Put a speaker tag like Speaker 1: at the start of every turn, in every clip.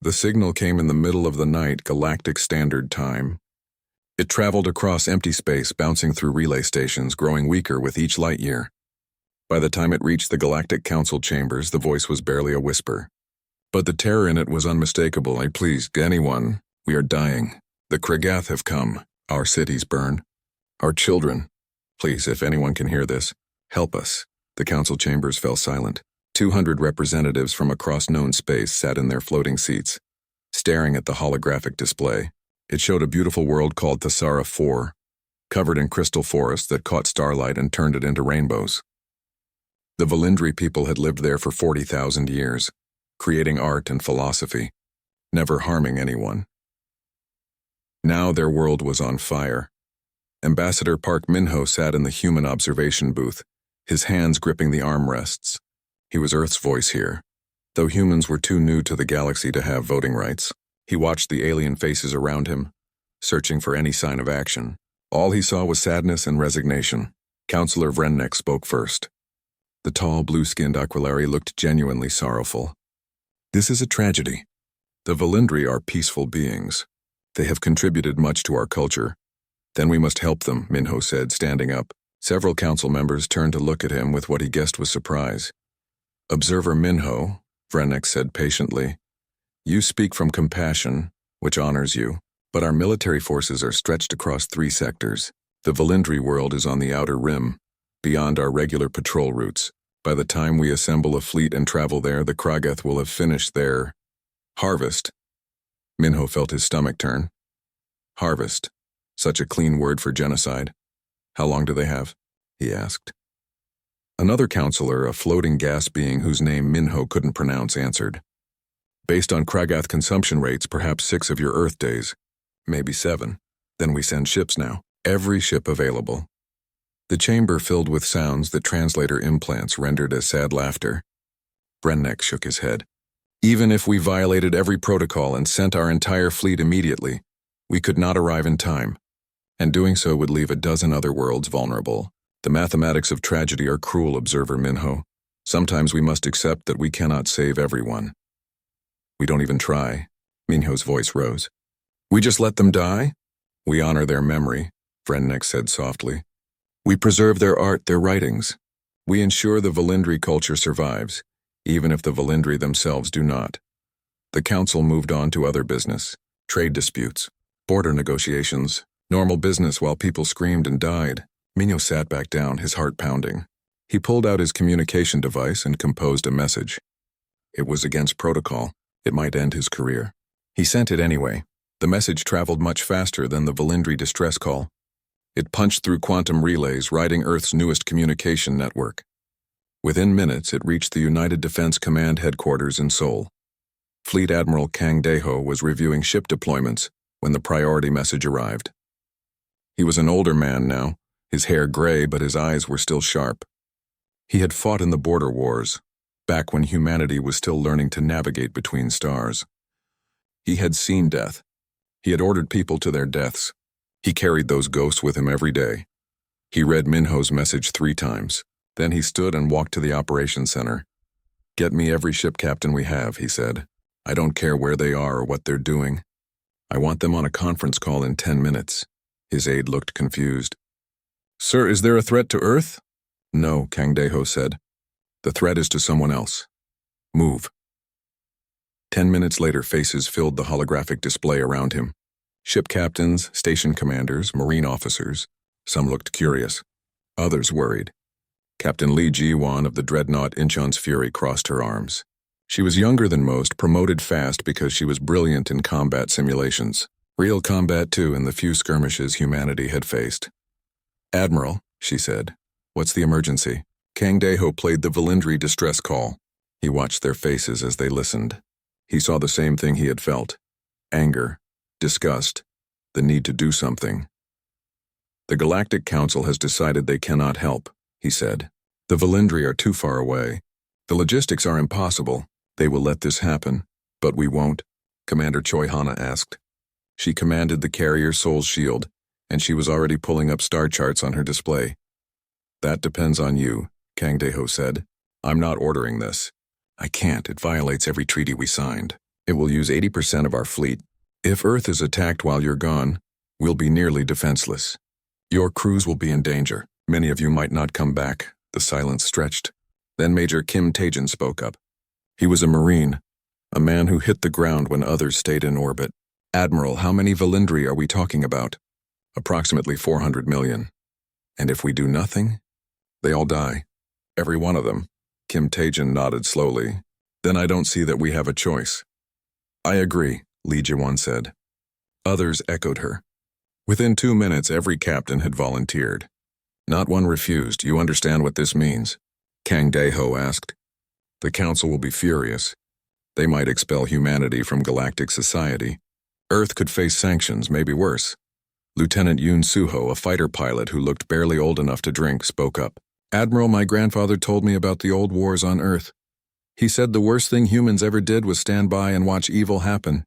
Speaker 1: The signal came in the middle of the night, Galactic Standard Time. It traveled across empty space, bouncing through relay stations, growing weaker with each light year. By the time it reached the Galactic Council chambers, the voice was barely a whisper. But the terror in it was unmistakable. Please, anyone, we are dying. The Kragath have come. Our cities burn. Our children. Please, if anyone can hear this, help us. The council chambers fell silent. 200 representatives from across known space sat in their floating seats, staring at the holographic display. It showed a beautiful world called Thessara 4, covered in crystal forests that caught starlight and turned it into rainbows. The Valindri people had lived there for 40,000 years, creating art and philosophy, never harming anyone. Now their world was on fire. Ambassador Park Minho sat in the human observation booth, his hands gripping the armrests. He was Earth's voice here. Though humans were too new to the galaxy to have voting rights, he watched the alien faces around him, searching for any sign of action. All he saw was sadness and resignation. Councillor Vrennek spoke first. The tall, blue-skinned Aquilari looked genuinely sorrowful. This is a tragedy. The Valindri are peaceful beings. They have contributed much to our culture. Then we must help them, Minho said, standing up. Several council members turned to look at him with what he guessed was surprise. Observer Minho, Vrennek said patiently, you speak from compassion, which honors you, but our military forces are stretched across 3 sectors. The Valindri world is on the outer rim, beyond our regular patrol routes. By the time we assemble a fleet and travel there, the Kragath will have finished their harvest. Minho felt his stomach turn. Harvest. Such a clean word for genocide. How long do they have? He asked. Another counselor, a floating gas being whose name Minho couldn't pronounce, answered. Based on Kragath consumption rates, perhaps 6 of your Earth days. Maybe 7. Then we send ships now. Every ship available. The chamber filled with sounds that translator implants rendered as sad laughter. Vrennek shook his head. Even if we violated every protocol and sent our entire fleet immediately, we could not arrive in time. And doing so would leave a dozen other worlds vulnerable. The mathematics of tragedy are cruel, Observer Minho. Sometimes we must accept that we cannot save everyone. We don't even try. Minho's voice rose. We just let them die? We honor their memory, Vrennek said softly. We preserve their art, their writings. We ensure the Valindri culture survives, even if the Valindri themselves do not. The council moved on to other business, trade disputes, border negotiations, normal business while people screamed and died. Minho sat back down, his heart pounding. He pulled out his communication device and composed a message. It was against protocol. It might end his career. He sent it anyway. The message traveled much faster than the Valindri distress call. It punched through quantum relays, riding Earth's newest communication network. Within minutes, it reached the United Defense Command headquarters in Seoul. Fleet Admiral Kang Dae-ho was reviewing ship deployments when the priority message arrived. He was an older man now, his hair gray, but his eyes were still sharp. He had fought in the border wars, back when humanity was still learning to navigate between stars. He had seen death. He had ordered people to their deaths. He carried those ghosts with him every day. He read Minho's message 3 times. Then he stood and walked to the operations center. Get me every ship captain we have, he said. I don't care where they are or what they're doing. I want them on a conference call in 10 minutes. His aide looked confused. Sir, is there a threat to Earth? No, Kang Dae-ho said. The threat is to someone else. Move. 10 minutes later, faces filled the holographic display around him. Ship captains, station commanders, marine officers. Some looked curious. Others worried. Captain Lee Ji-won of the dreadnought Incheon's Fury crossed her arms. She was younger than most, promoted fast because she was brilliant in combat simulations. Real combat, too, in the few skirmishes humanity had faced. Admiral, she said, what's the emergency? Kang Dae-ho played the Valindri distress call. He watched their faces as they listened. He saw the same thing he had felt. Anger, disgust, the need to do something. The Galactic Council has decided they cannot help, he said. The Valindri are too far away. The logistics are impossible. They will let this happen. But we won't, Commander Choi Hana asked. She commanded the carrier Soul's Shield, and she was already pulling up star charts on her display. That depends on you, Kang Dae-ho said. I'm not ordering this. I can't. It violates every treaty we signed. It will use 80% of our fleet. If Earth is attacked while you're gone, we'll be nearly defenseless. Your crews will be in danger. Many of you might not come back." The silence stretched. Then Major Kim Tajan spoke up. He was a Marine, a man who hit the ground when others stayed in orbit. "Admiral, how many Valindri are we talking about?" "Approximately 400 million. And if we do nothing, they all die. Every one of them." Kim Tajan nodded slowly. "Then I don't see that we have a choice." "I agree," Lee Ji-won said. Others echoed her. Within 2 minutes, every captain had volunteered. Not one refused. "You understand what this means?" Kang Dae-ho asked. "The Council will be furious. They might expel humanity from galactic society. Earth could face sanctions, maybe worse." Lieutenant Yoon Soo-ho, a fighter pilot who looked barely old enough to drink, spoke up. "Admiral, my grandfather told me about the old wars on Earth. He said the worst thing humans ever did was stand by and watch evil happen.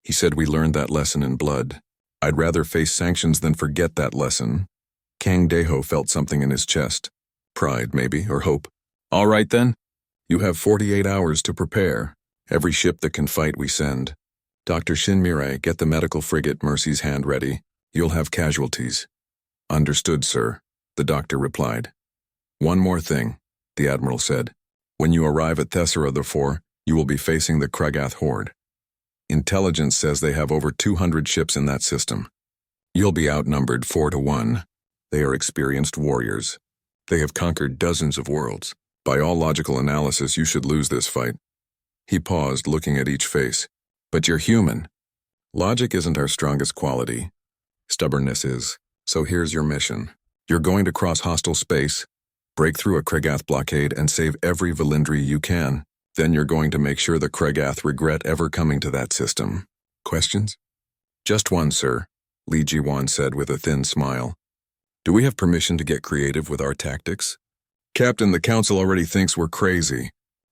Speaker 1: He said we learned that lesson in blood. I'd rather face sanctions than forget that lesson." Kang Dae-ho felt something in his chest. Pride, maybe, or hope. "All right then. You have 48 hours to prepare. Every ship that can fight we send. Dr. Shin Mirai, get the medical frigate Mercy's Hand ready. You'll have casualties." "Understood, sir," the doctor replied. "One more thing," the admiral said. "When you arrive at Thessera IV, you will be facing the Kregath Horde. Intelligence says they have over 200 ships in that system. You'll be outnumbered 4-1. They are experienced warriors. They have conquered dozens of worlds. By all logical analysis, you should lose this fight." He paused, looking at each face. "But you're human." "Logic isn't our strongest quality. Stubbornness is. So here's your mission. You're going to cross hostile space, break through a Kregath blockade, and save every Valindri you can. Then you're going to make sure the Kregath regret ever coming to that system." "Questions?" "Just one, sir," Lee Ji-won said with a thin smile. "Do we have permission to get creative with our tactics?" "Captain, the Council already thinks we're crazy."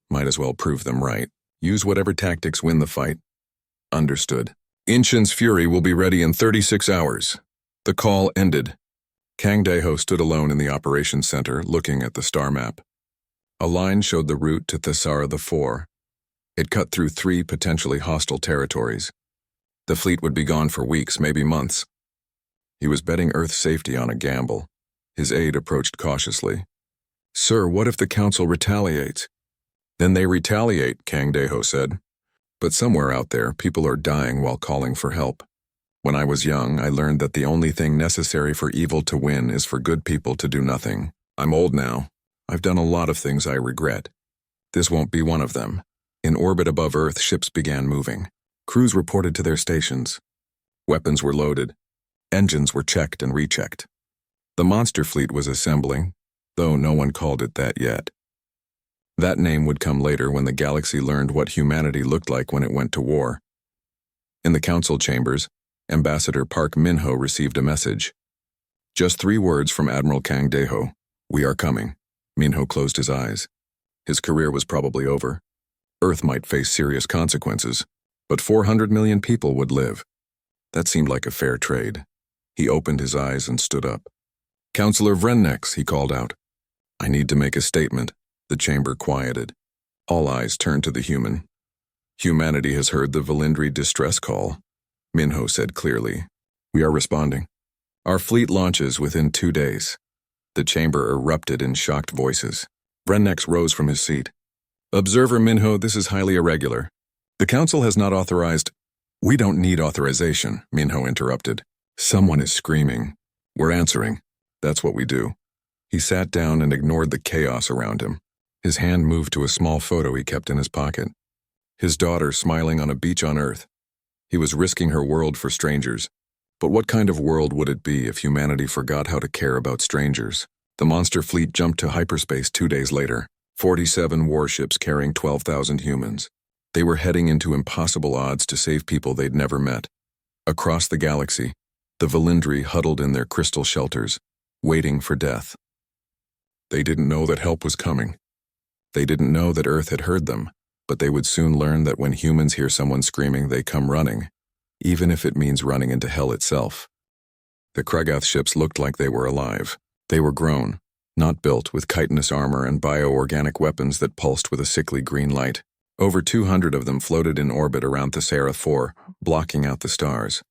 Speaker 1: "Might as well prove them right. Use whatever tactics win the fight." "Understood. Inshin's Fury will be ready in 36 hours." The call ended. Kang Dae-ho stood alone in the operations center, looking at the star map. A line showed the route to Thessera IV. It cut through 3 potentially hostile territories. The fleet would be gone for weeks, maybe months. He was betting Earth's safety on a gamble. His aide approached cautiously. "Sir, what if the Council retaliates?" "Then they retaliate," Kang Dae-ho said. "But somewhere out there, people are dying while calling for help. When I was young, I learned that the only thing necessary for evil to win is for good people to do nothing. I'm old now. I've done a lot of things I regret. This won't be one of them." In orbit above Earth, ships began moving. Crews reported to their stations. Weapons were loaded. Engines were checked and rechecked. The monster fleet was assembling, though no one called it that yet. That name would come later when the galaxy learned what humanity looked like when it went to war. In the council chambers, Ambassador Park Min-ho received a message. Just 3 words from Admiral Kang Dae-ho. "We are coming." Min-ho closed his eyes. His career was probably over. Earth might face serious consequences, but 400 million people would live. That seemed like a fair trade. He opened his eyes and stood up. "Counselor Vrennex," he called out. "I need to make a statement." The chamber quieted. All eyes turned to the human. "Humanity has heard the Valindri distress call," Min-ho said clearly. "We are responding. Our fleet launches within 2 days." The chamber erupted in shocked voices. Vrennex rose from his seat. "Observer Min-ho, this is highly irregular. The Council has not authorized—" "We don't need authorization," Min-ho interrupted. "Someone is screaming. We're answering. That's what we do." He sat down and ignored the chaos around him. His hand moved to a small photo he kept in his pocket. His daughter smiling on a beach on Earth. He was risking her world for strangers. But what kind of world would it be if humanity forgot how to care about strangers? The monster fleet jumped to hyperspace 2 days later. 47 warships carrying 12,000 humans. They were heading into impossible odds to save people they'd never met. Across the galaxy, the Valindri huddled in their crystal shelters, waiting for death. They didn't know that help was coming. They didn't know that Earth had heard them, but they would soon learn that when humans hear someone screaming, they come running, even if it means running into hell itself. The Kregath ships looked like they were alive. They were grown, not built, with chitinous armor and bioorganic weapons that pulsed with a sickly green light. Over 200 of them floated in orbit around Thessera 4, blocking out the stars.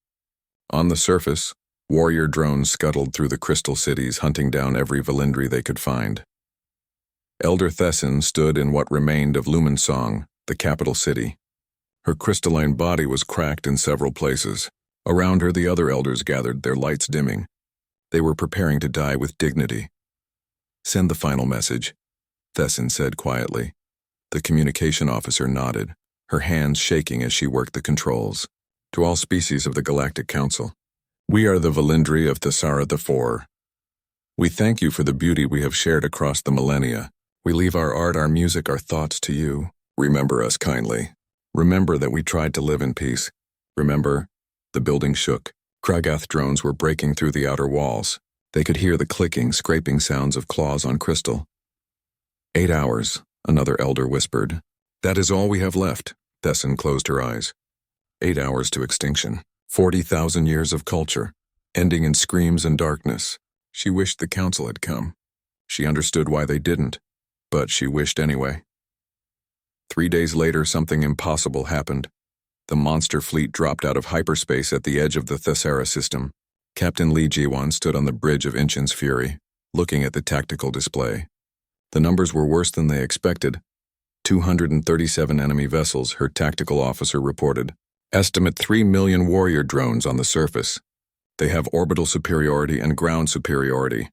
Speaker 1: On the surface, warrior drones scuttled through the crystal cities, hunting down every Valindri they could find. Elder Thessin stood in what remained of Lumensong, the capital city. Her crystalline body was cracked in several places. Around her, the other elders gathered, their lights dimming. They were preparing to die with dignity. "Send the final message," Thessin said quietly. The communication officer nodded, her hands shaking as she worked the controls. "To all species of the Galactic Council, we are the Valindri of Thessera the Four. We thank you for the beauty we have shared across the millennia. We leave our art, our music, our thoughts to you. Remember us kindly. Remember that we tried to live in peace. Remember." The building shook. Kragath drones were breaking through the outer walls. They could hear the clicking, scraping sounds of claws on crystal. 8 hours, another elder whispered. "That is all we have left." Thessin closed her eyes. 8 hours to extinction. 40,000 years of culture, ending in screams and darkness. She wished the council had come. She understood why they didn't, but she wished anyway. 3 days later, something impossible happened. The monster fleet dropped out of hyperspace at the edge of the Thessera system. Captain Li Jiwan stood on the bridge of Inchin's Fury, looking at the tactical display. The numbers were worse than they expected. 237 enemy vessels, her tactical officer reported. Estimate 3 million warrior drones on the surface. They have orbital superiority and ground superiority.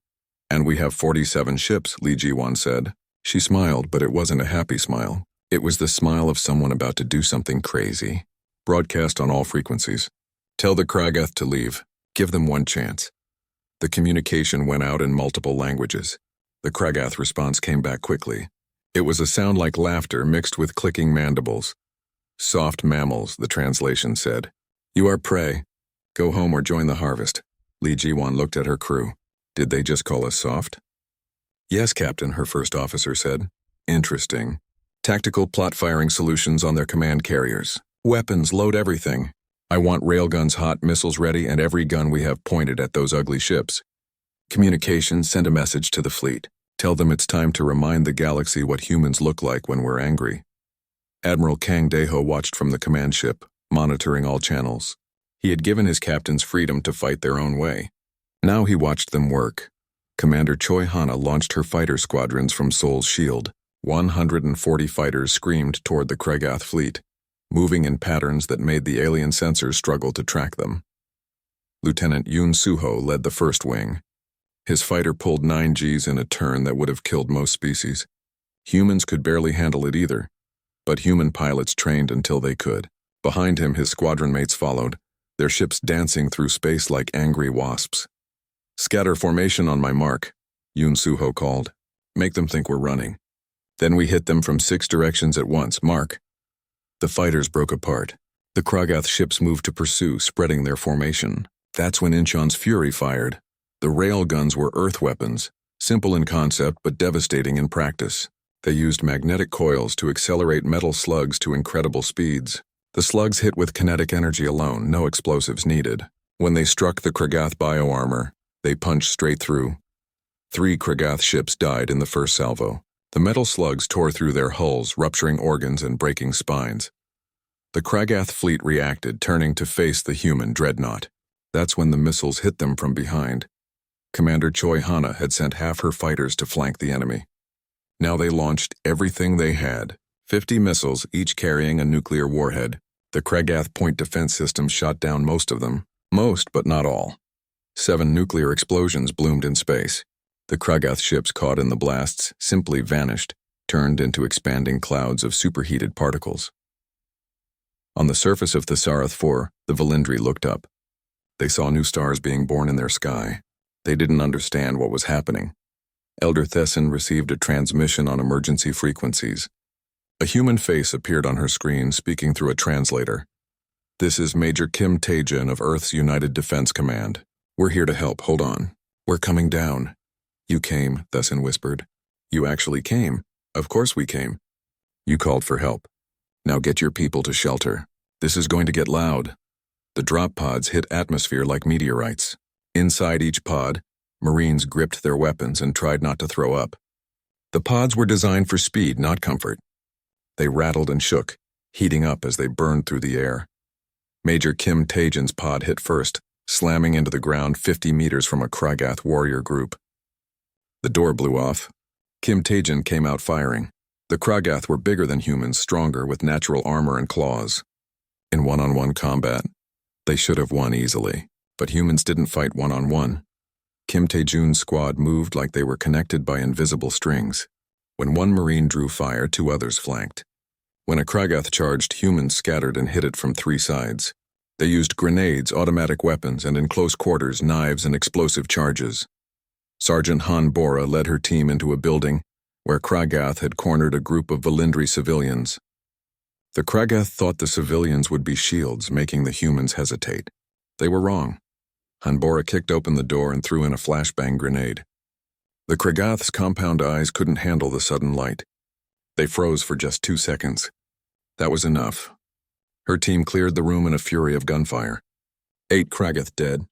Speaker 1: And we have 47 ships, Li Jiwan said. She smiled, but it wasn't a happy smile. It was the smile of someone about to do something crazy. Broadcast on all frequencies. Tell the Kragath to leave. Give them one chance. The communication went out in multiple languages. The Kragath response came back quickly. It was a sound like laughter mixed with clicking mandibles. "Soft mammals," the translation said. "You are prey. Go home or join the harvest." Li Jiwan looked at her crew. "Did they just call us soft?" "Yes, Captain," her first officer said. "Interesting. Tactical plot firing solutions on their command carriers. Weapons, load everything. I want railguns, hot missiles ready, and every gun we have pointed at those ugly ships. Communications, send a message to the fleet. Tell them it's time to remind the galaxy what humans look like when we're angry." Admiral Kang Deho watched from the command ship, monitoring all channels. He had given his captains freedom to fight their own way. Now he watched them work. Commander Choi Hana launched her fighter squadrons from Sol's shield. 140 fighters screamed toward the Kragath fleet, moving in patterns that made the alien sensors struggle to track them. Lieutenant Yoon Suho led the first wing. His fighter pulled 9 Gs in a turn that would have killed most species. Humans could barely handle it either, but human pilots trained until they could. Behind him, his squadron mates followed, their ships dancing through space like angry wasps. "Scatter formation on my mark," Yoon Suho called. "Make them think we're running. Then we hit them from 6 directions at once. Mark." The fighters broke apart. The Kragath ships moved to pursue, spreading their formation. That's when Incheon's Fury fired. The rail guns were earth weapons, simple in concept but devastating in practice. They used magnetic coils to accelerate metal slugs to incredible speeds. The slugs hit with kinetic energy alone, no explosives needed. When they struck the Kragath bioarmor, they punched straight through. 3 Kragath ships died in the first salvo. The metal slugs tore through their hulls, rupturing organs and breaking spines. The Kragath fleet reacted, turning to face the human dreadnought. That's when the missiles hit them from behind. Commander Choi Hana had sent half her fighters to flank the enemy. Now they launched everything they had. 50 missiles, each carrying a nuclear warhead. The Kragath point defense system shot down most of them. Most, but not all. 7 nuclear explosions bloomed in space. The Kragath ships caught in the blasts simply vanished, turned into expanding clouds of superheated particles. On the surface of Thessera 4, the Valindri looked up. They saw new stars being born in their sky. They didn't understand what was happening. Elder Thessin received a transmission on emergency frequencies. A human face appeared on her screen, speaking through a translator. "This is Major Kim Taejin of Earth's United Defense Command. We're here to help. Hold on. We're coming down." "You came," Thessin whispered. "You actually came." "Of course we came." "You called for help. Now get your people to shelter. This is going to get loud." The drop pods hit atmosphere like meteorites. Inside each pod, Marines gripped their weapons and tried not to throw up. The pods were designed for speed, not comfort. They rattled and shook, heating up as they burned through the air. Major Kim Taejin's pod hit first, slamming into the ground 50 meters from a Kragath warrior group. The door blew off. Kim Taejin came out firing. The Kragath were bigger than humans, stronger, with natural armor and claws. In one-on-one combat, they should have won easily, but humans didn't fight one-on-one. Kim Taejin's squad moved like they were connected by invisible strings. When one Marine drew fire, 2 others flanked. When a Kragath charged, humans scattered and hit it from 3 sides. They used grenades, automatic weapons, and in close quarters, knives and explosive charges. Sergeant Han Bora led her team into a building where Kragath had cornered a group of Valindri civilians. The Kragath thought the civilians would be shields, making the humans hesitate. They were wrong. Han Bora kicked open the door and threw in a flashbang grenade. The Kragath's compound eyes couldn't handle the sudden light. They froze for just 2 seconds. That was enough. Her team cleared the room in a fury of gunfire. 8 Kragath dead.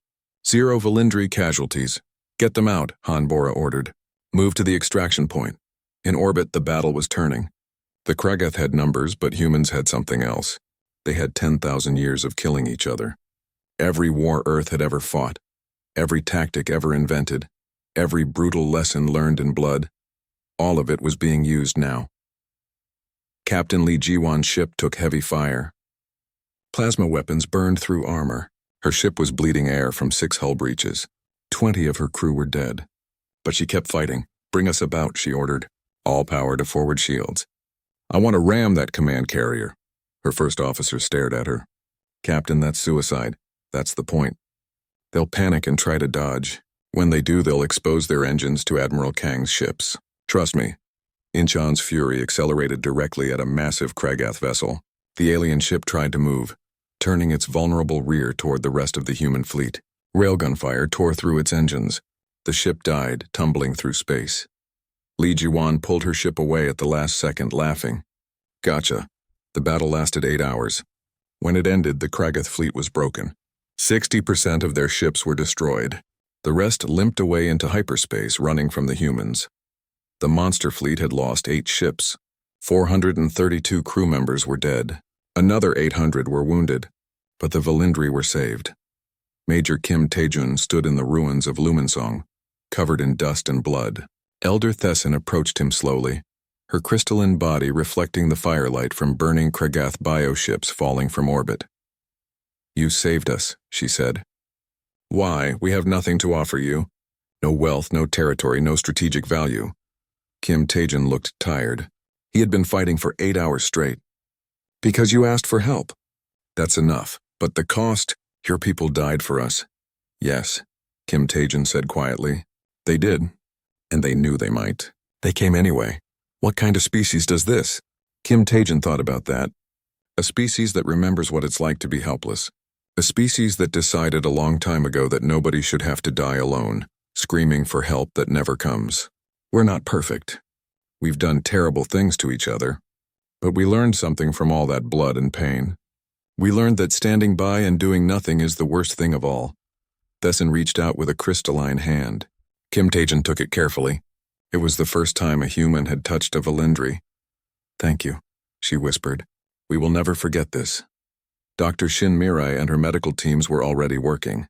Speaker 1: 0 Valindri casualties. Get them out, Han Bora ordered. Move to the extraction point. In orbit, the battle was turning. The Kragath had numbers, but humans had something else. They had 10,000 years of killing each other. Every war Earth had ever fought. Every tactic ever invented. Every brutal lesson learned in blood. All of it was being used now. Captain Lee Jiwon's ship took heavy fire. Plasma weapons burned through armor. Her ship was bleeding air from 6 hull breaches. 20 of her crew were dead. But she kept fighting. Bring us about, she ordered. All power to forward shields. I want to ram that command carrier. Her first officer stared at her. Captain, that's suicide. That's the point. They'll panic and try to dodge. When they do, they'll expose their engines to Admiral Kang's ships. Trust me. Incheon's fury accelerated directly at a massive Kragath vessel. The alien ship tried to move, turning its vulnerable rear toward the rest of the human fleet. Railgun fire tore through its engines. The ship died, tumbling through space. Lee Jiwon pulled her ship away at the last second, laughing. Gotcha. The battle lasted 8 hours. When it ended, the Kragath fleet was broken. 60% of their ships were destroyed. The rest limped away into hyperspace, running from the humans. The monster fleet had lost 8 ships. 432 crew members were dead. Another 800 were wounded, but the Valindri were saved. Major Kim Taejin stood in the ruins of Lumensong, covered in dust and blood. Elder Thesson approached him slowly, her crystalline body reflecting the firelight from burning Kragath bioships falling from orbit. You saved us, she said. Why? We have nothing to offer you. No wealth, no territory, no strategic value. Kim Taejin looked tired. He had been fighting for 8 hours straight. Because you asked for help. That's enough. But the cost, your people died for us. Yes, Kim Taejin said quietly. They did. And they knew they might. They came anyway. What kind of species does this? Kim Taejin thought about that. A species that remembers what it's like to be helpless. A species that decided a long time ago that nobody should have to die alone, screaming for help that never comes. We're not perfect. We've done terrible things to each other. But we learned something from all that blood and pain. We learned that standing by and doing nothing is the worst thing of all. Thesson reached out with a crystalline hand. Kim Taejin took it carefully. It was the first time a human had touched a Valindri. Thank you, she whispered. We will never forget this. Dr. Shin Mirai and her medical teams were already working.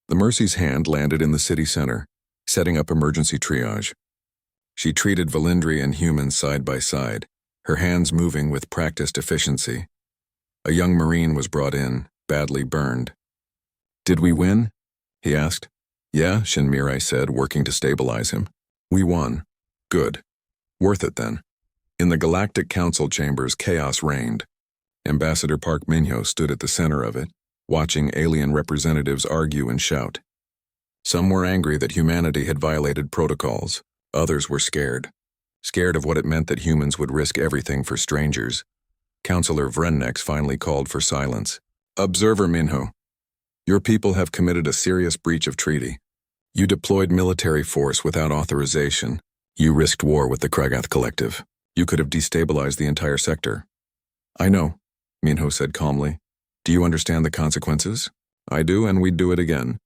Speaker 1: The Mercy's hand landed in the city center, setting up emergency triage. She treated Valindri and humans side by side, her hands moving with practiced efficiency. A young Marine was brought in, badly burned. Did we win? He asked. Yeah, Shin Mirai said, working to stabilize him. We won. Good. Worth it then. In the Galactic Council chambers, chaos reigned. Ambassador Park Min-hyo stood at the center of it, watching alien representatives argue and shout. Some were angry that humanity had violated protocols. Others were scared. Scared of what it meant that humans would risk everything for strangers. Councillor Vrennex finally called for silence. Observer Minho, your people have committed a serious breach of treaty. You deployed military force without authorization. You risked war with the Kragath Collective. You could have destabilized the entire sector. I know, Minho said calmly. Do you understand the consequences? I do, and we'd do it again.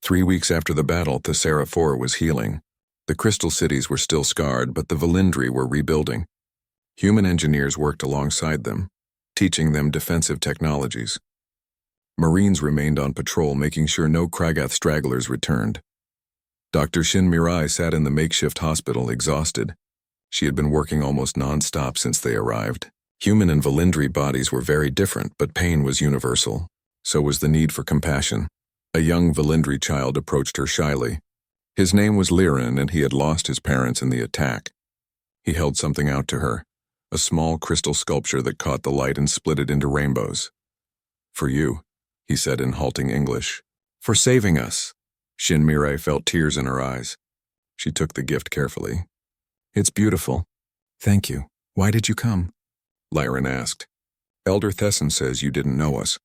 Speaker 1: 3 weeks after the battle, Thesera 4 was healing. The crystal cities were still scarred, but the Valindri were rebuilding. Human engineers worked alongside them, teaching them defensive technologies. Marines remained on patrol, making sure no Kragath stragglers returned. Dr. Shin Mirai sat in the makeshift hospital, exhausted. She had been working almost non-stop since they arrived. Human and Valindri bodies were very different, but pain was universal. So was the need for compassion. A young Valindri child approached her shyly. His name was Liran, and he had lost his parents in the attack. He held something out to her, a small crystal sculpture that caught the light and split it into rainbows. "For you," he said in halting English. "For saving us." Shin Mirai felt tears in her eyes. She took the gift carefully. "It's beautiful." "Thank you. Why did you come?" Liran asked. "Elder Thesson says you didn't know us."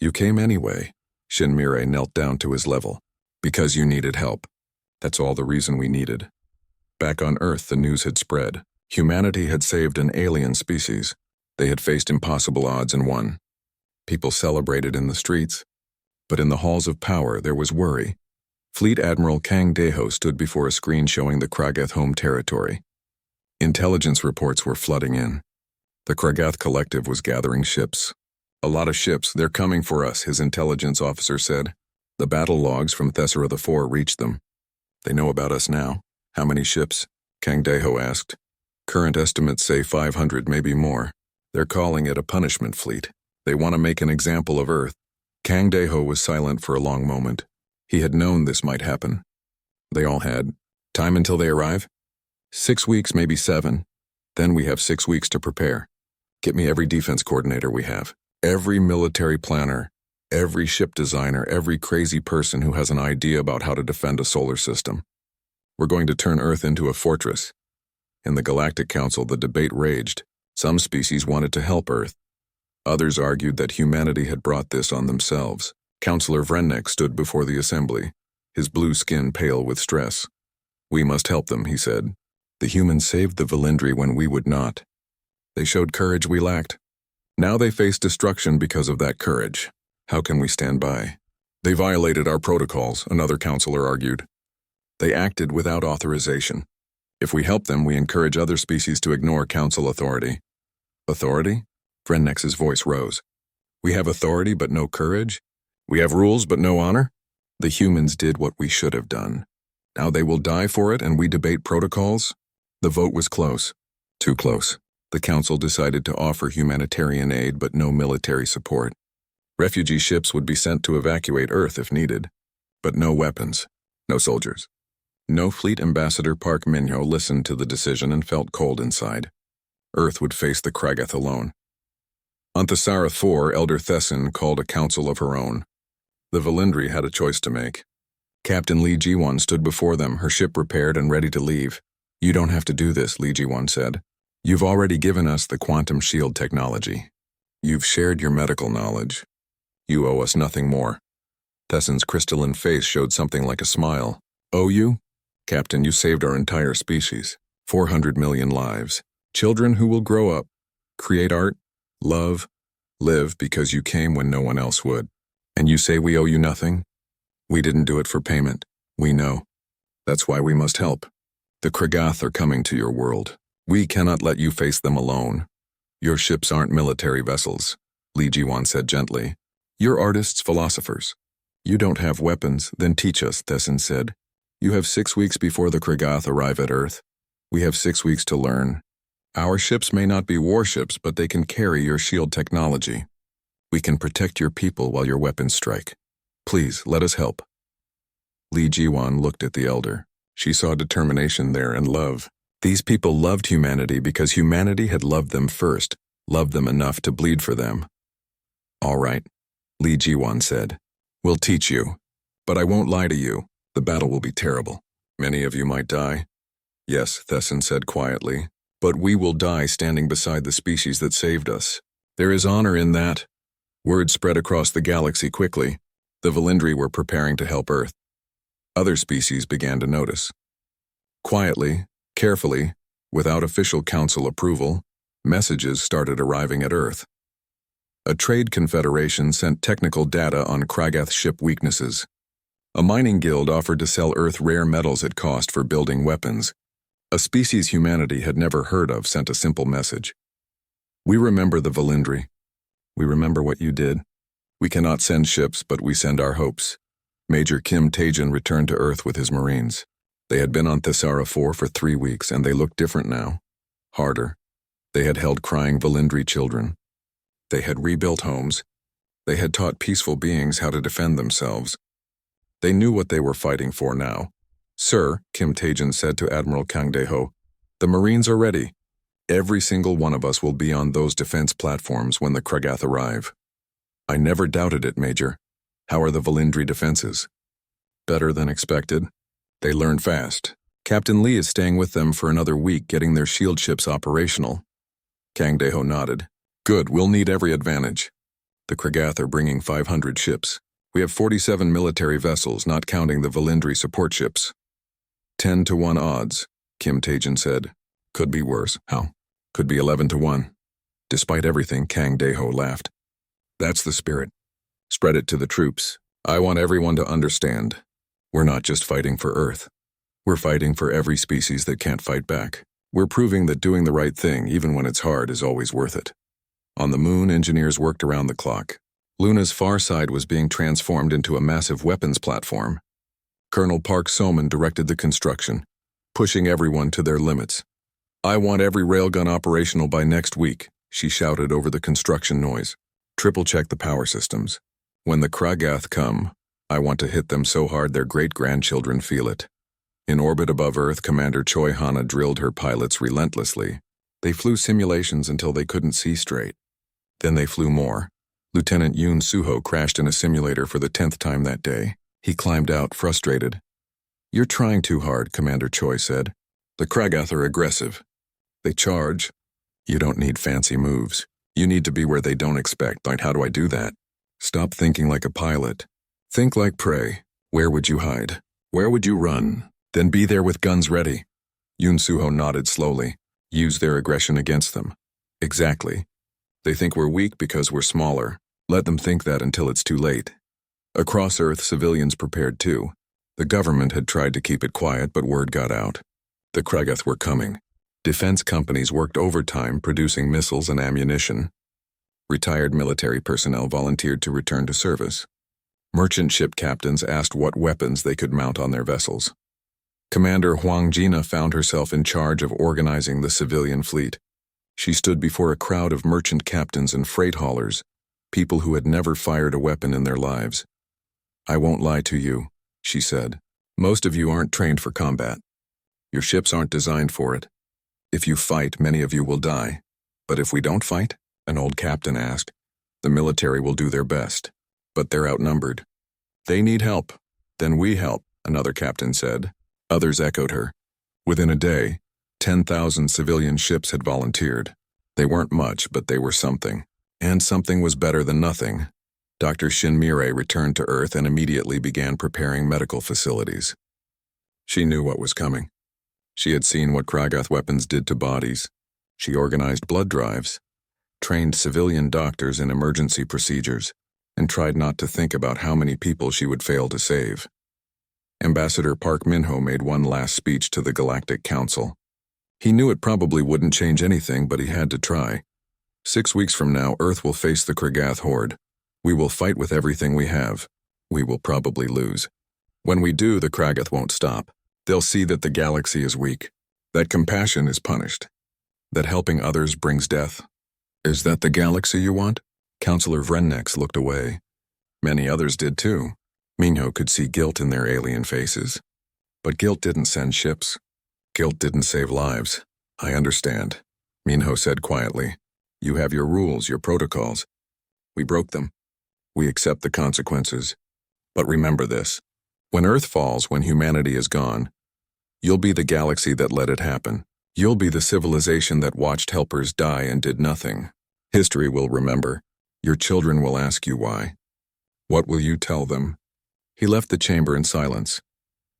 Speaker 1: "You came anyway." Shin Mirai knelt down to his level. "Because you needed help. That's all the reason we needed." Back on Earth, the news had spread. Humanity had saved an alien species. They had faced impossible odds and won. People celebrated in the streets. But in the halls of power, there was worry. Fleet Admiral Kang Deho stood before a screen showing the Kragath home territory. Intelligence reports were flooding in. The Kragath Collective was gathering ships. "A lot of ships, they're coming for us," his intelligence officer said. The battle logs from Thessera IV reached them. "They know about us now." "How many ships?" Kang Deho asked. "Current estimates say 500, maybe more. They're calling it a punishment fleet. They want to make an example of Earth." Kang Deho was silent for a long moment. He had known this might happen. They all had. "Time until they arrive?" 6 weeks, maybe 7. Then we have 6 weeks to prepare. Get me every defense coordinator we have. Every military planner. Every ship designer. Every crazy person who has an idea about how to defend a solar system. We're going to turn Earth into a fortress." In the Galactic Council, the debate raged. Some species wanted to help Earth. Others argued that humanity had brought this on themselves. Councillor Vrennek stood before the assembly, his blue skin pale with stress. "We must help them," he said. "The humans saved the Valindri when we would not. They showed courage we lacked. Now they face destruction because of that courage. How can we stand by?" "They violated our protocols," another councillor argued. "They acted without authorization. If we help them, we encourage other species to ignore council authority." "Authority?" Vrennex's voice rose. "We have authority but no courage? We have rules but no honor? The humans did what we should have done. Now they will die for it and we debate protocols?" The vote was close. Too close. The council decided to offer humanitarian aid but no military support. Refugee ships would be sent to evacuate Earth if needed. But no weapons. No soldiers. No Fleet Ambassador Park Minho listened to the decision and felt cold inside. Earth would face the Kragath alone. On Thessera IV, Elder Thesson called a council of her own. The Valindri had a choice to make. Captain Li Jiwan stood before them, her ship repaired and ready to leave. "You don't have to do this," Li Jiwan said. "You've already given us the quantum shield technology. You've shared your medical knowledge. You owe us nothing more." Thesson's crystalline face showed something like a smile. "Owe you? Captain, you saved our entire species. 400 million lives. Children who will grow up, create art, love, live because you came when no one else would. And you say we owe you nothing? We didn't do it for payment. We know. That's why we must help. The Kragath are coming to your world. We cannot let you face them alone. Your ships aren't military vessels," Li Jiwan said gently. "You're artists, philosophers. You don't have weapons, then teach us," Thesson said. "You have 6 weeks before the Kragath arrive at Earth. We have 6 weeks to learn. Our ships may not be warships, but they can carry your shield technology. We can protect your people while your weapons strike. Please, let us help." Li Jiwan looked at the elder. She saw determination there and love. These people loved humanity because humanity had loved them first, loved them enough to bleed for them. "All right," Li Jiwan said. "We'll teach you. But I won't lie to you. The battle will be terrible. Many of you might die." "Yes," Thesson said quietly. "But we will die standing beside the species that saved us. There is honor in that." Word spread across the galaxy quickly. The Valindri were preparing to help Earth. Other species began to notice. Quietly, carefully, without official council approval, messages started arriving at Earth. A trade confederation sent technical data on Kragath ship weaknesses. A mining guild offered to sell Earth rare metals at cost for building weapons. A species humanity had never heard of sent a simple message. We remember the Valindri. We remember what you did. We cannot send ships, but we send our hopes. Major Kim Tajan returned to Earth with his Marines. They had been on Thesara 4 for 3 weeks, and they looked different now. Harder. They had held crying Valindri children. They had rebuilt homes. They had taught peaceful beings how to defend themselves. They knew what they were fighting for now. Sir, Kim Tajan said to Admiral Kang Dae-ho, the Marines are ready. Every single one of us will be on those defense platforms when the Kragath arrive. I never doubted it, Major. How are the Valindri defenses? Better than expected. They learn fast. Captain Lee is staying with them for another week, getting their shield ships operational. Kang Dae-ho nodded. Good, we'll need every advantage. The Kragath are bringing 500 ships. We have 47 military vessels, not counting the Valindri support ships. 10-to-1 odds, Kim Tajan said. Could be worse. How? Could be 11-to-1. Despite everything, Kang Dae-ho laughed. That's the spirit. Spread it to the troops. I want everyone to understand. We're not just fighting for Earth. We're fighting for every species that can't fight back. We're proving that doing the right thing, even when it's hard, is always worth it. On the moon, engineers worked around the clock. Luna's far side was being transformed into a massive weapons platform. Colonel Park Soman directed the construction, pushing everyone to their limits. I want every railgun operational by next week, she shouted over the construction noise. Triple-check the power systems. When the Kragath come, I want to hit them so hard their great-grandchildren feel it. In orbit above Earth, Commander Choi Hana drilled her pilots relentlessly. They flew simulations until they couldn't see straight. Then they flew more. Lieutenant Yoon Suho crashed in a simulator for the 10th time that day. He climbed out, frustrated. You're trying too hard, Commander Choi said. The Kragath are aggressive. They charge. You don't need fancy moves. You need to be where they don't expect. Like, how do I do that? Stop thinking like a pilot. Think like prey. Where would you hide? Where would you run? Then be there with guns ready. Yoon Suho nodded slowly. Use their aggression against them. Exactly. They think we're weak because we're smaller. Let them think that until it's too late. Across Earth, civilians prepared too. The government had tried to keep it quiet, but word got out. The Kragath were coming. Defense companies worked overtime producing missiles and ammunition. Retired military personnel volunteered to return to service. Merchant ship captains asked what weapons they could mount on their vessels. Commander Huang Jina found herself in charge of organizing the civilian fleet. She stood before a crowd of merchant captains and freight haulers, people who had never fired a weapon in their lives. I won't lie to you, she said. Most of you aren't trained for combat. Your ships aren't designed for it. If you fight, many of you will die. But if we don't fight, an old captain asked, the military will do their best. But they're outnumbered. They need help. Then we help, another captain said. Others echoed her. Within a day, 10,000 civilian ships had volunteered. They weren't much, but they were something. And something was better than nothing. Dr. Shin Mirei returned to Earth and immediately began preparing medical facilities. She knew what was coming. She had seen what Kragath weapons did to bodies. She organized blood drives, trained civilian doctors in emergency procedures, and tried not to think about how many people she would fail to save. Ambassador Park Min-ho made one last speech to the Galactic Council. He knew it probably wouldn't change anything, but he had to try. 6 weeks from now, Earth will face the Kragath horde. We will fight with everything we have. We will probably lose. When we do, the Kragath won't stop. They'll see that the galaxy is weak, that compassion is punished, that helping others brings death. Is that the galaxy you want? Counselor Vrennex looked away. Many others did too. Minho could see guilt in their alien faces. But guilt didn't send ships. Guilt didn't save lives. I understand, Minho said quietly. You have your rules, your protocols. We broke them. We accept the consequences. But remember this. When Earth falls, when humanity is gone, you'll be the galaxy that let it happen. You'll be the civilization that watched helpers die and did nothing. History will remember. Your children will ask you why. What will you tell them? He left the chamber in silence.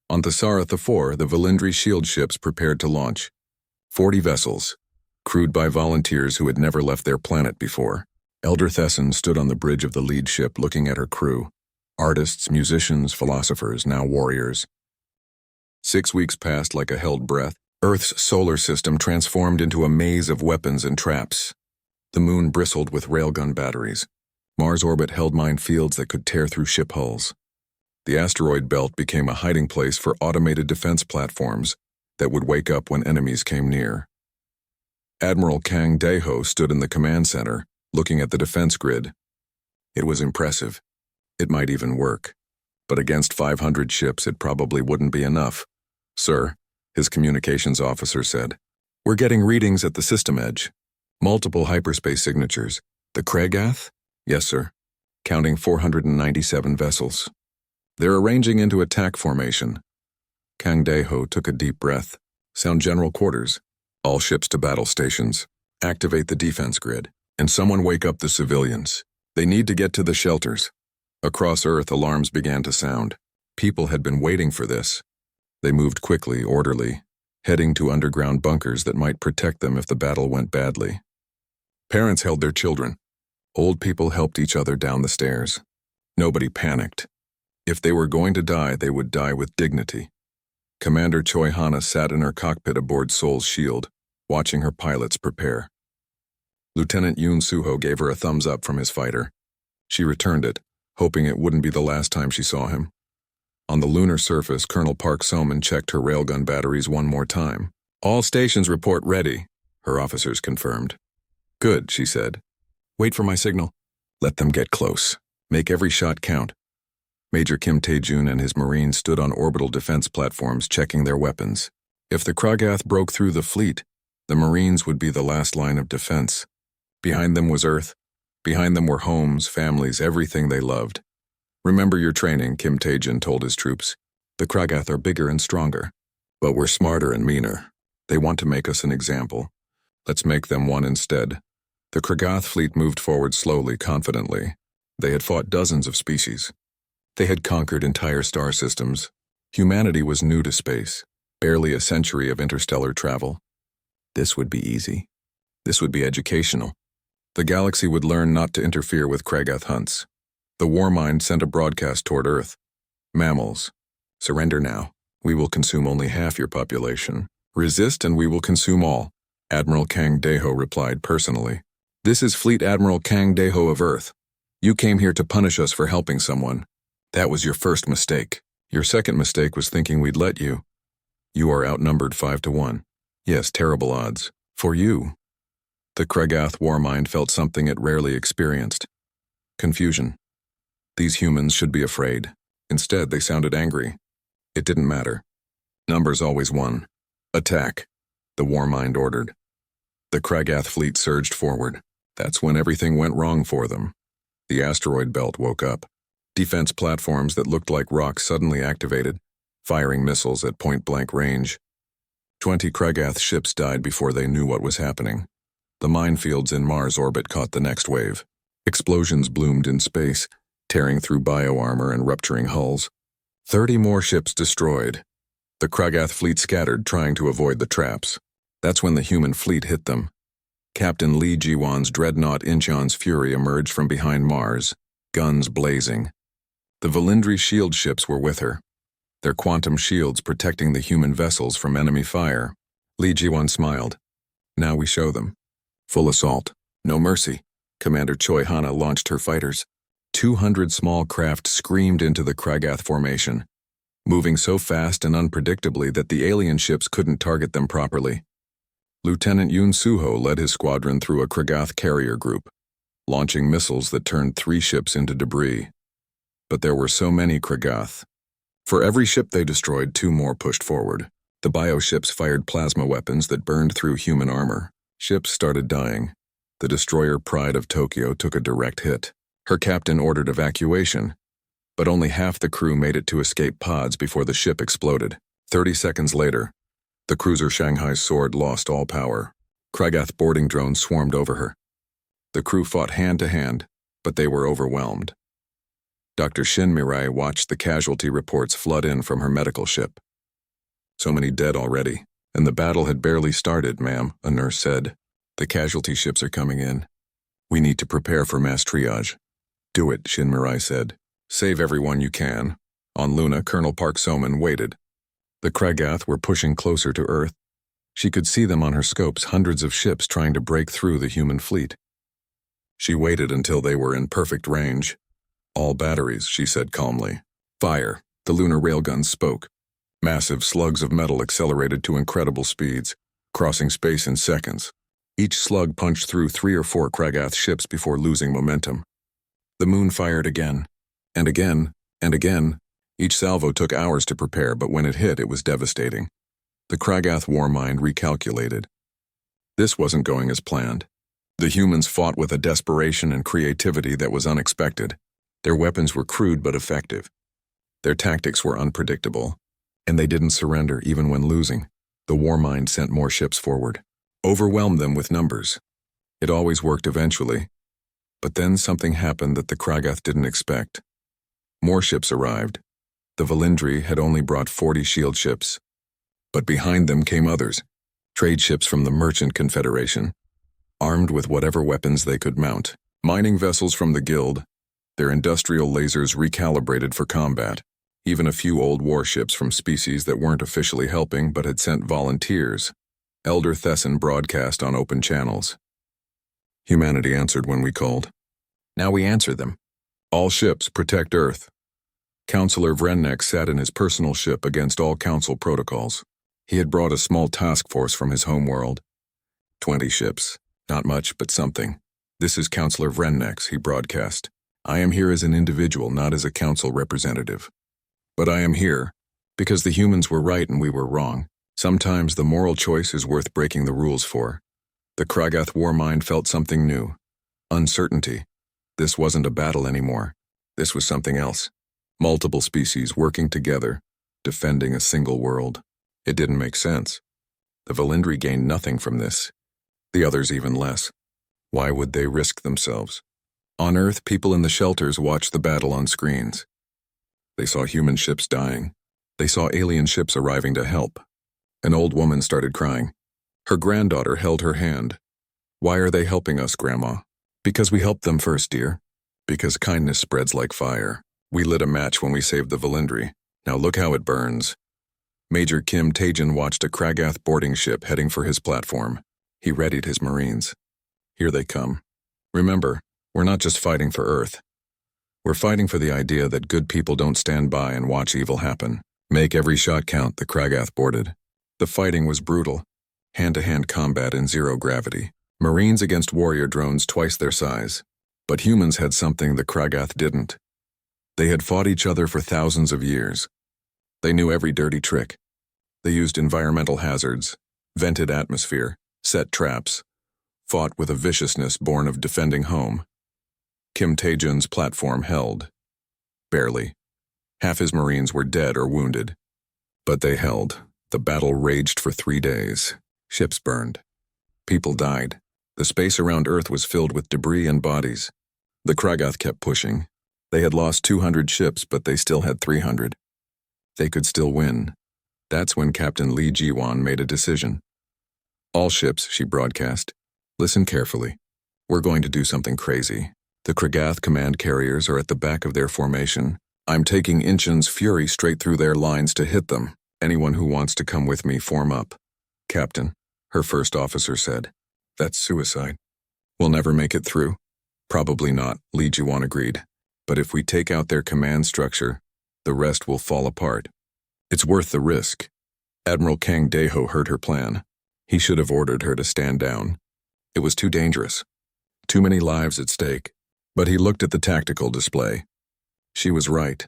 Speaker 1: On Thesara 4, the Valindri shield ships prepared to launch. 40 vessels, crewed by volunteers who had never left their planet before. Elder Thesson stood on the bridge of the lead ship looking at her crew. Artists, musicians, philosophers, now warriors. 6 weeks passed like a held breath. Earth's solar system transformed into a maze of weapons and traps. The moon bristled with railgun batteries. Mars' orbit held minefields that could tear through ship hulls. The asteroid belt became a hiding place for automated defense platforms that would wake up when enemies came near. Admiral Kang Dae-ho stood in the command center, looking at the defense grid. It was impressive. It might even work. But against 500 ships, it probably wouldn't be enough. "Sir," his communications officer said, "we're getting readings at the system edge. Multiple hyperspace signatures. The Kragath?" "Yes, sir. Counting 497 vessels. They're arranging into attack formation." Kang Dae-ho took a deep breath. "Sound general quarters. All ships to battle stations. Activate the defense grid. And someone wake up the civilians. They need to get to the shelters." Across Earth, alarms began to sound. People had been waiting for this. They moved quickly, orderly, heading to underground bunkers that might protect them if the battle went badly. Parents held their children. Old people helped each other down the stairs. Nobody panicked. If they were going to die, they would die with dignity. Commander Choi Hana sat in her cockpit aboard Seoul's Shield, watching her pilots prepare. Lieutenant Yoon Soo-ho gave her a thumbs up from his fighter. She returned it, hoping it wouldn't be the last time she saw him. On the lunar surface, Colonel Park Soman checked her railgun batteries one more time. "All stations report ready," her officers confirmed. "Good," she said. "Wait for my signal. Let them get close. Make every shot count." Major Kim Tae-jun and his Marines stood on orbital defense platforms checking their weapons. If the Kragath broke through the fleet, the Marines would be the last line of defense. Behind them was Earth. Behind them were homes, families, everything they loved. "Remember your training," Kim Tae-jun told his troops. "The Kragath are bigger and stronger, but we're smarter and meaner. They want to make us an example. Let's make them one instead." The Kragath fleet moved forward slowly, confidently. They had fought dozens of species. They had conquered entire star systems. Humanity was new to space, barely a century of interstellar travel. This would be easy. This would be educational. The galaxy would learn not to interfere with Kragath hunts. The Warmind sent a broadcast toward Earth. "Mammals, surrender now. We will consume only half your population. Resist and we will consume all," Admiral Kang Dae-ho replied personally. "This is Fleet Admiral Kang Dae-ho of Earth. You came here to punish us for helping someone. That was your first mistake. Your second mistake was thinking we'd let you. You are outnumbered 5-1. Yes, terrible odds. For you." The Kragath Warmind felt something it rarely experienced. Confusion. These humans should be afraid. Instead, they sounded angry. It didn't matter. Numbers always won. "Attack," the Warmind ordered. The Kragath fleet surged forward. That's when everything went wrong for them. The asteroid belt woke up. Defense platforms that looked like rocks suddenly activated, firing missiles at point-blank range. 20 Kragath ships died before they knew what was happening. The minefields in Mars' orbit caught the next wave. Explosions bloomed in space, tearing through bioarmor and rupturing hulls. 30 more ships destroyed. The Kragath fleet scattered, trying to avoid the traps. That's when the human fleet hit them. Captain Lee Ji-won's dreadnought Incheon's Fury emerged from behind Mars, guns blazing. The Valindri shield ships were with her, their quantum shields protecting the human vessels from enemy fire. Lee Ji-won smiled. "Now we show them. Full assault. No mercy." Commander Choi Hana launched her fighters. 200 small craft screamed into the Kragath formation, moving so fast and unpredictably that the alien ships couldn't target them properly. Lieutenant Yoon Soo-ho led his squadron through a Kragath carrier group, launching missiles that turned 3 ships into debris. But there were so many Kragath. For every ship they destroyed, 2 more pushed forward. The bioships fired plasma weapons that burned through human armor. Ships started dying. The destroyer Pride of Tokyo took a direct hit. Her captain ordered evacuation, but only half the crew made it to escape pods before the ship exploded. 30 seconds later, the cruiser Shanghai's Sword lost all power. Kragath boarding drones swarmed over her. The crew fought hand to hand, but they were overwhelmed. Dr. Shin Mirai watched the casualty reports flood in from her medical ship. "So many dead already, and the battle had barely started, ma'am," a nurse said. "The casualty ships are coming in. We need to prepare for mass triage." "Do it," Shin Mirai said. "Save everyone you can." On Luna, Colonel Park Soman waited. The Kragath were pushing closer to Earth. She could see them on her scopes, hundreds of ships trying to break through the human fleet. She waited until they were in perfect range. "All batteries," she said calmly. "Fire." The lunar railguns spoke. Massive slugs of metal accelerated to incredible speeds, crossing space in seconds. Each slug punched through 3 or 4 Kragath ships before losing momentum. The moon fired again, and again, and again. Each salvo took hours to prepare, but when it hit, it was devastating. The Kragath war mind recalculated. This wasn't going as planned. The humans fought with a desperation and creativity that was unexpected. Their weapons were crude but effective. Their tactics were unpredictable, and they didn't surrender even when losing. The war mind sent more ships forward, overwhelmed them with numbers. It always worked eventually. But then something happened that the Kragath didn't expect. More ships arrived. The Valindri had only brought 40 shield ships. But behind them came others, trade ships from the Merchant Confederation, armed with whatever weapons they could mount, mining vessels from the Guild, their industrial lasers recalibrated for combat, even a few old warships from species that weren't officially helping but had sent volunteers. Elder Thesson broadcast on open channels. Humanity answered when we called. Now we answer them. All ships protect Earth. Counselor Vrennek sat in his personal ship against all Council protocols. He had brought a small task force from his homeworld. 20 ships. Not much, but something. "This is Counselor Vrennek's," he broadcast. "I am here as an individual, not as a council representative. But I am here because the humans were right and we were wrong. Sometimes the moral choice is worth breaking the rules for." The Kragath war mind felt something new. Uncertainty. This wasn't a battle anymore. This was something else. Multiple species working together, defending a single world. It didn't make sense. The Valindri gained nothing from this. The others even less. Why would they risk themselves? On Earth, people in the shelters watched the battle on screens. They saw human ships dying. They saw alien ships arriving to help. An old woman started crying. Her granddaughter held her hand. "Why are they helping us, Grandma?" "Because we helped them first, dear. Because kindness spreads like fire. We lit a match when we saved the Valindri. Now look how it burns." Major Kim Tajan watched a Kragath boarding ship heading for his platform. He readied his Marines. "Here they come. Remember, we're not just fighting for Earth. We're fighting for the idea that good people don't stand by and watch evil happen. Make every shot count," the Kragath boarded. The fighting was brutal. Hand-to-hand combat in zero gravity. Marines against warrior drones twice their size. But humans had something the Kragath didn't. They had fought each other for thousands of years. They knew every dirty trick. They used environmental hazards, vented atmosphere, set traps, fought with a viciousness born of defending home. Kim Tajan's platform held. Barely. Half his Marines were dead or wounded. But they held. The battle raged for 3 days. Ships burned. People died. The space around Earth was filled with debris and bodies. The Kragath kept pushing. They had lost 200 ships, but they still had 300. They could still win. That's when Captain Lee Jiwan made a decision. "All ships," she broadcast. "Listen carefully. We're going to do something crazy. The Kragath command carriers are at the back of their formation. I'm taking Inchin's fury straight through their lines to hit them. Anyone who wants to come with me, form up." "Captain," her first officer said. "That's suicide. We'll never make it through." "Probably not," Lee Jiwan agreed. "But if we take out their command structure, the rest will fall apart. It's worth the risk." Admiral Kang Daeho heard her plan. He should have ordered her to stand down. It was too dangerous. Too many lives at stake. But he looked at the tactical display. She was right.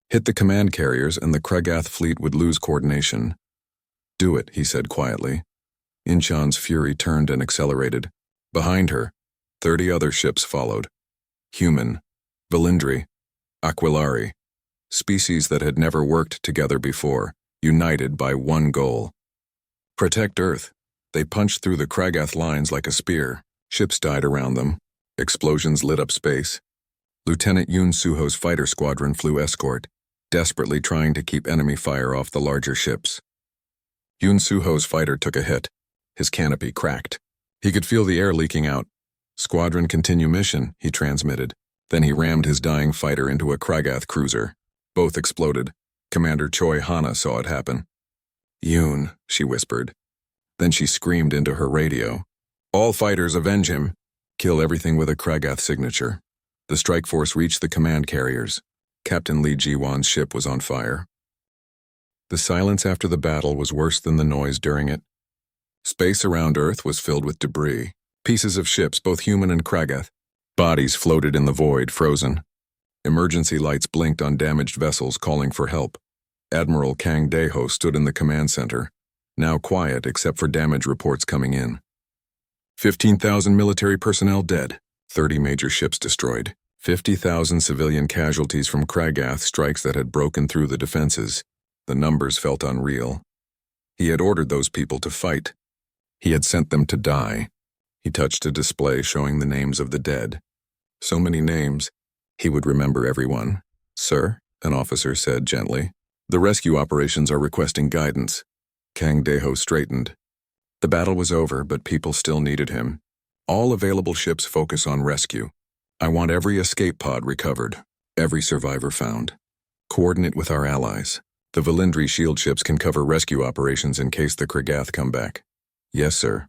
Speaker 1: Hit the command carriers and the Kragath fleet would lose coordination. "Do it," he said quietly. Inchan's fury turned and accelerated. Behind her, 30 other ships followed. Human, Valindri, Aquilari, species that had never worked together before, united by one goal. Protect Earth. They punched through the Kragath lines like a spear. Ships died around them. Explosions lit up space. Lieutenant Yoon Suho's fighter squadron flew escort, desperately trying to keep enemy fire off the larger ships. Yoon Suho's fighter took a hit. His canopy cracked. He could feel the air leaking out. "Squadron continue mission," he transmitted. Then he rammed his dying fighter into a Kragath cruiser. Both exploded. Commander Choi Hana saw it happen. "Yoon," she whispered. Then she screamed into her radio. All fighters avenge him. Kill everything with a Kragath signature. The strike force reached the command carriers. Captain Lee Ji-won's ship was on fire. The silence after the battle was worse than the noise during it. Space around Earth was filled with debris. Pieces of ships, both human and Kragath. Bodies floated in the void, frozen. Emergency lights blinked on damaged vessels calling for help. Admiral Kang Dae-ho stood in the command center, now quiet except for damage reports coming in. 15,000 military personnel dead, 30 major ships destroyed, 50,000 civilian casualties from Kragath strikes that had broken through the defenses. The numbers felt unreal. He had ordered those people to fight. He had sent them to die. He touched a display showing the names of the dead. So many names. He would remember everyone. "Sir," an officer said gently, "the rescue operations are requesting guidance." Kang Dae-ho straightened. The battle was over, but people still needed him. "All available ships focus on rescue. I want every escape pod recovered, every survivor found. Coordinate with our allies. The Valindri shield ships can cover rescue operations in case the Kragath come back." "Yes, sir."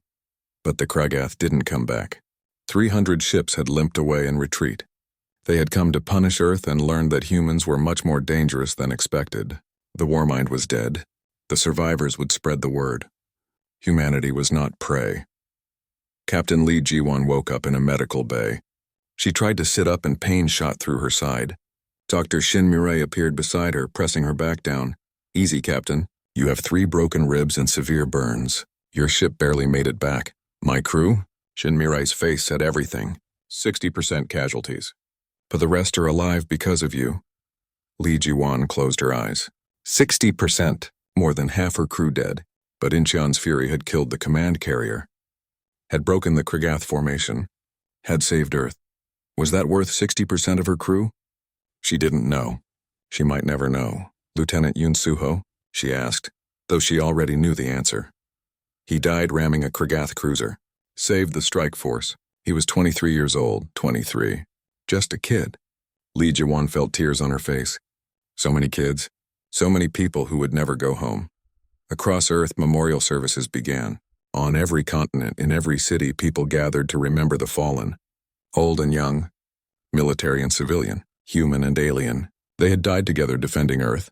Speaker 1: But the Kragath didn't come back. 300 ships had limped away in retreat. They had come to punish Earth and learned that humans were much more dangerous than expected. The Warmind was dead. The survivors would spread the word. Humanity was not prey. Captain Lee Ji-won woke up in a medical bay. She tried to sit up and pain shot through her side. Dr. Shin Mirai appeared beside her, pressing her back down. "Easy, Captain. You have 3 broken ribs and severe burns. Your ship barely made it back. My crew?" Shin Mirai's face said everything. 60% casualties. "But the rest are alive because of you." Lee Ji-won closed her eyes. 60%, more than half her crew dead. But Incheon's fury had killed the command carrier, had broken the Kragath formation, had saved Earth. Was that worth 60% of her crew? She didn't know. She might never know. "Lieutenant Yoon Soo-ho?" she asked, though she already knew the answer. He died ramming a Kragath cruiser. Saved the strike force. He was 23 years old, 23. Just a kid. Lee Ji-won felt tears on her face. So many kids. So many people who would never go home. Across Earth, memorial services began. On every continent, in every city, people gathered to remember the fallen. Old and young. Military and civilian. Human and alien. They had died together defending Earth.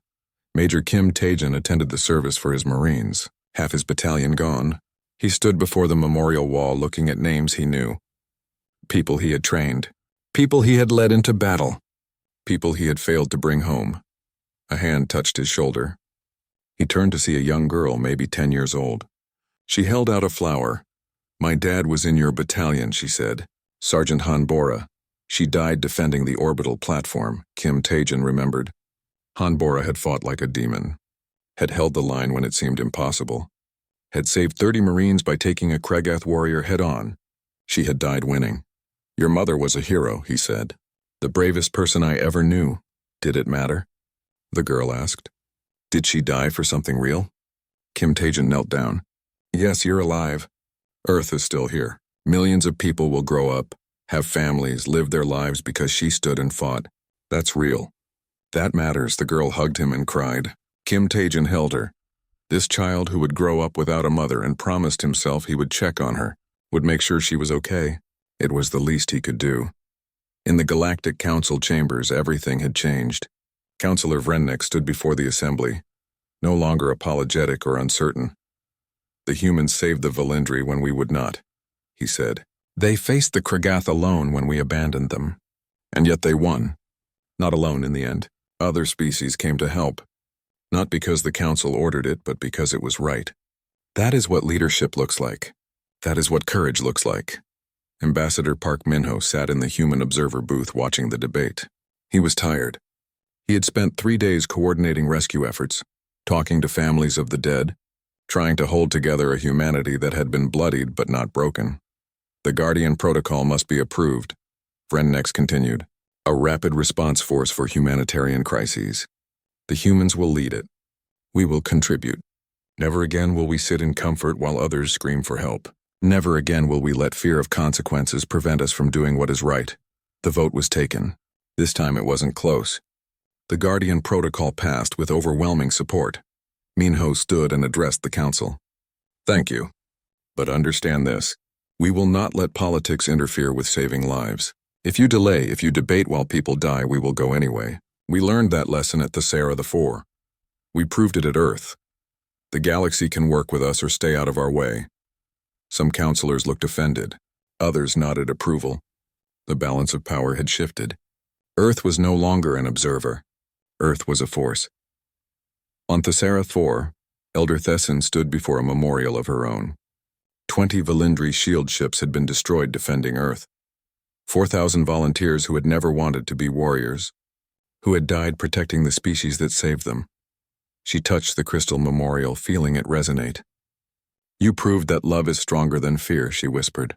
Speaker 1: Major Kim Tae-jin attended the service for his Marines. Half his battalion gone. He stood before the memorial wall looking at names he knew. People he had trained. People he had led into battle. People he had failed to bring home. A hand touched his shoulder. He turned to see a young girl, maybe 10 years old. She held out a flower. "My dad was in your battalion," she said. "Sergeant Hanbora. She died defending the orbital platform," Kim Tae-jin remembered. Hanbora had fought like a demon. Had held the line when it seemed impossible. Had saved 30 Marines by taking a Kragath warrior head-on. She had died winning. "Your mother was a hero," he said. "The bravest person I ever knew. Did it matter?" The girl asked. "Did she die for something real?" Kim Tae-jin knelt down. "Yes, you're alive. Earth is still here. Millions of people will grow up, have families, live their lives because she stood and fought. That's real. That matters." The girl hugged him and cried. Kim Tae-jin held her. This child who would grow up without a mother and promised himself he would check on her, would make sure she was okay. It was the least he could do. In the Galactic Council chambers, everything had changed. Councillor Vrennik stood before the assembly, no longer apologetic or uncertain. "The humans saved the Valindri when we would not," he said. "They faced the Kragath alone when we abandoned them. And yet they won. Not alone in the end. Other species came to help. Not because the Council ordered it, but because it was right. That is what leadership looks like. That is what courage looks like." Ambassador Park Min-ho sat in the human observer booth watching the debate. He was tired. He had spent 3 days coordinating rescue efforts, talking to families of the dead, trying to hold together a humanity that had been bloodied but not broken. "The Guardian Protocol must be approved," Vrennex continued. "A rapid response force for humanitarian crises. The humans will lead it. We will contribute. Never again will we sit in comfort while others scream for help. Never again will we let fear of consequences prevent us from doing what is right." The vote was taken. This time it wasn't close. The Guardian Protocol passed with overwhelming support. Min-ho stood and addressed the council. "Thank you. But understand this. We will not let politics interfere with saving lives. If you delay, if you debate while people die, we will go anyway. We learned that lesson at Thessera IV. We proved it at Earth. The galaxy can work with us or stay out of our way. Some counselors looked offended. Others nodded approval. The balance of power had shifted. Earth was no longer an observer. Earth was a force. On Thessera IV, Elder Thessin stood before a memorial of her own. 20 Valindri shield ships had been destroyed defending Earth. 4,000 volunteers who had never wanted to be warriors, who had died protecting the species that saved them. She touched the crystal memorial, feeling it resonate. You proved that love is stronger than fear, she whispered.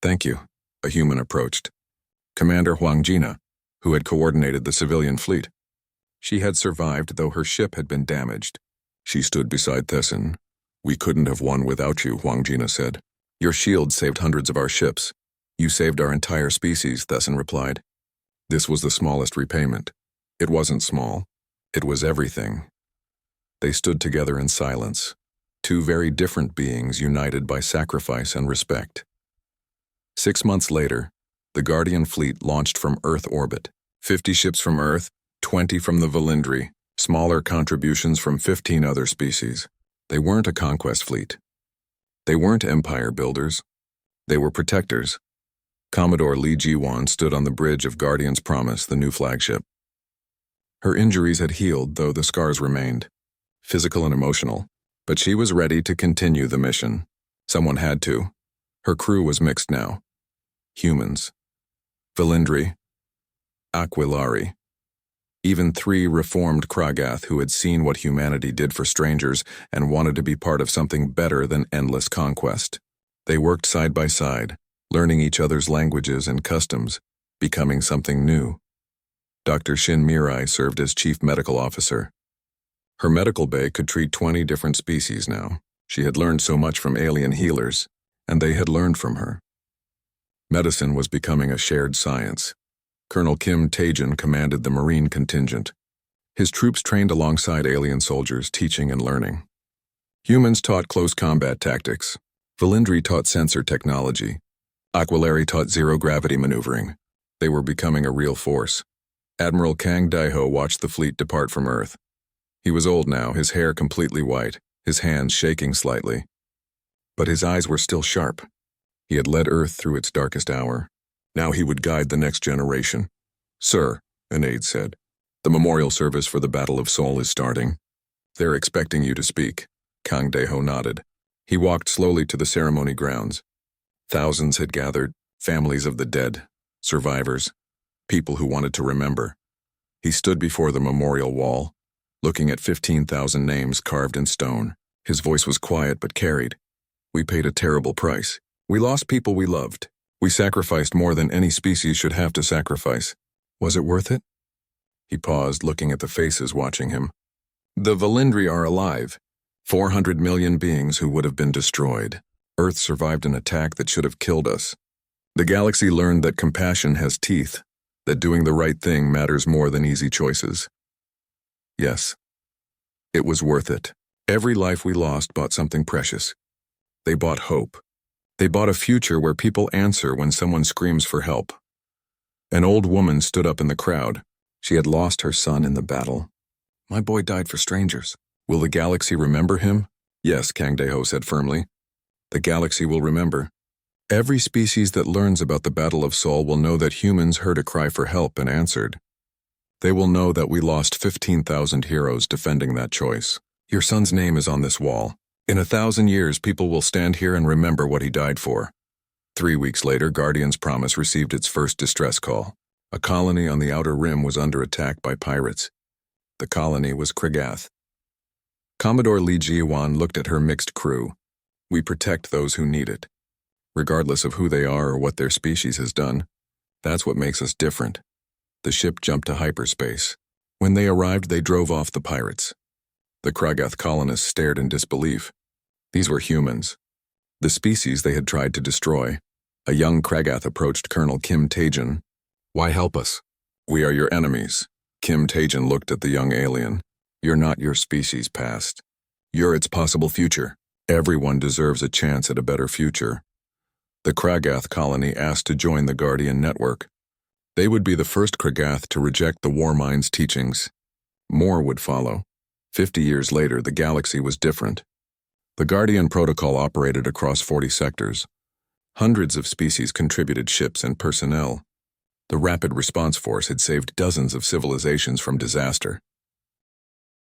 Speaker 1: Thank you, a human approached. Commander Huang Jina, who had coordinated the civilian fleet. She had survived, though her ship had been damaged. She stood beside Thessin. We couldn't have won without you, Huang Jina said. Your shield saved hundreds of our ships. You saved our entire species, Thessin replied. This was the smallest repayment. It wasn't small. It was everything. They stood together in silence, two very different beings united by sacrifice and respect. 6 months later, the Guardian fleet launched from Earth orbit. 50 ships from Earth, 20 from the Valindri, smaller contributions from 15 other species. They weren't a conquest fleet. They weren't empire builders. They were protectors. Commodore Li Jiwan stood on the bridge of Guardian's Promise, the new flagship. Her injuries had healed, though the scars remained, physical and emotional, but she was ready to continue the mission. Someone had to. Her crew was mixed now. Humans. Valindri. Aquilari. Even 3 reformed Kragath who had seen what humanity did for strangers and wanted to be part of something better than endless conquest. They worked side by side, learning each other's languages and customs, becoming something new. Dr. Shin Mirai served as chief medical officer. Her medical bay could treat 20 different species now. She had learned so much from alien healers, and they had learned from her. Medicine was becoming a shared science. Colonel Kim Taejin commanded the Marine contingent. His troops trained alongside alien soldiers, teaching and learning. Humans taught close combat tactics. Valindri taught sensor technology. Aquilari taught zero-gravity maneuvering. They were becoming a real force. Admiral Kang Daiho watched the fleet depart from Earth. He was old now, his hair completely white, his hands shaking slightly. But his eyes were still sharp. He had led Earth through its darkest hour. Now he would guide the next generation. Sir, an aide said, the memorial service for the Battle of Seoul is starting. They're expecting you to speak. Kang Daiho nodded. He walked slowly to the ceremony grounds. Thousands had gathered, families of the dead, survivors, people who wanted to remember. He stood before the memorial wall, looking at 15,000 names carved in stone. His voice was quiet but carried. We paid a terrible price. We lost people we loved. We sacrificed more than any species should have to sacrifice. Was it worth it? He paused, looking at the faces watching him. The Valindri are alive. 400 million beings who would have been destroyed. Earth survived an attack that should have killed us. The galaxy learned that compassion has teeth, that doing the right thing matters more than easy choices. Yes, it was worth it. Every life we lost bought something precious. They bought hope. They bought a future where people answer when someone screams for help. An old woman stood up in the crowd. She had lost her son in the battle. My boy died for strangers. Will the galaxy remember him? Yes, Kang Daiho said firmly. The galaxy will remember. Every species that learns about the Battle of Seoul will know that humans heard a cry for help and answered. They will know that we lost 15,000 heroes defending that choice. Your son's name is on this wall. In 1,000 years, people will stand here and remember what he died for. 3 weeks later, Guardian's Promise received its first distress call. A colony on the outer rim was under attack by pirates. The colony was Kragath. Commodore Li Jiwan looked at her mixed crew. We protect those who need it, regardless of who they are or what their species has done. That's what makes us different. The ship jumped to hyperspace. When they arrived, they drove off the pirates. The Kragath colonists stared in disbelief. These were humans, the species they had tried to destroy. A young Kragath approached Colonel Kim Taejin. Why help us? We are your enemies. Kim Taejin looked at the young alien. You're not your species' past. You're its possible future. Everyone deserves a chance at a better future. The Kragath colony asked to join the Guardian Network. They would be the first Kragath to reject the Warmind's teachings. More would follow. 50 years later, the galaxy was different. The Guardian Protocol operated across 40 sectors. Hundreds of species contributed ships and personnel. The Rapid Response Force had saved dozens of civilizations from disaster.